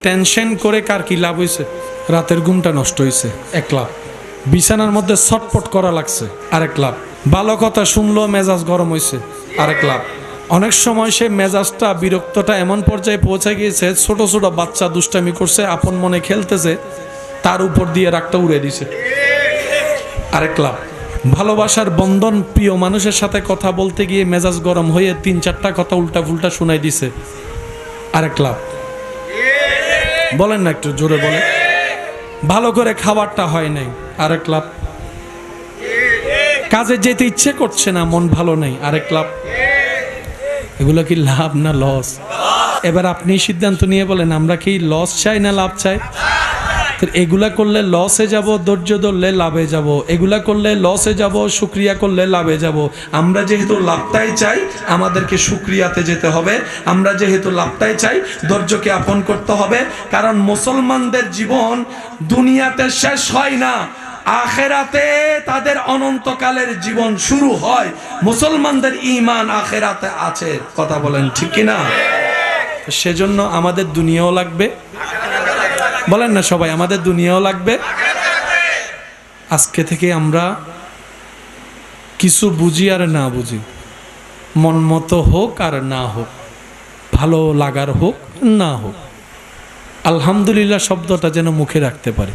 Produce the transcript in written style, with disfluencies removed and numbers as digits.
Tension করে কার কি লাভ হয়েছে? রাতের ঘুমটা নষ্ট হয়েছে, এক লাভ। বিছানার মধ্যে ছটপট করা লাগছে, আরেক লাভ। ভালো কথা শুনলো, মেজাজ গরম হয়েছে, আরেক লাভ। অনেক সময় সে মেজাজটা, বিরক্তটা এমন পর্যায়ে পৌঁছে গিয়েছে, ছোট ছোট বাচ্চা দুষ্টামি করছে, আপন মনে খেলতেছে, তার উপর দিয়ে রাগটা উড়ে দিছে, আরেক লাভ। ভালোবাসার বন্ধন, প্রিয় মানুষের সাথে কথা বলতে গিয়ে মেজাজ গরম হয়ে 3-4টা কথা উল্টা ফুলটা শোনাই দিছে, আরেক লাভ। বলেন না, একটু জোরে বলেন। ভালো করে খাবারটা হয় নাই, আরেক লাভ। কাজে যেতে ইচ্ছে করছে না, মন ভালো নেই, আরেক লাভ। এগুলো কি লাভ না লস? এবার আপনি সিদ্ধান্ত নিয়ে বলেন, আমরা কি লস চাই না লাভ চাই? এগুলা করলে লসে যাব, ধৈর্য ধরলে লাভে যাব। এগুলা করলে লসে যাব, শুকরিয়া করলে লাভে যাব। আমরা যেহেতু লাভটাই চাই, আমাদেরকে শুকরিয়াতে যেতে হবে। আমরা যেহেতু লাভটাই চাই, ধৈর্যকে আপন করতে হবে। কারণ মুসলমানদের জীবন দুনিয়াতে শেষ হয় না, আখেরাতে তাদের অনন্তকালের জীবন শুরু হয়। মুসলমানদের ঈমান আখেরাতে আছে, কথা বলেন ঠিক কিনা? সেজন্য আমাদের দুনিয়াও লাগবে, বলেন না সবাই, আমাদের দুনিয়াও লাগবে। আজকে থেকে আমরা কিছু বুঝি আর না বুঝি, মন মতো হোক আর না হোক, ভালো লাগার হোক না হোক, আলহামদুলিল্লাহ শব্দটা যেন মুখে রাখতে পারি।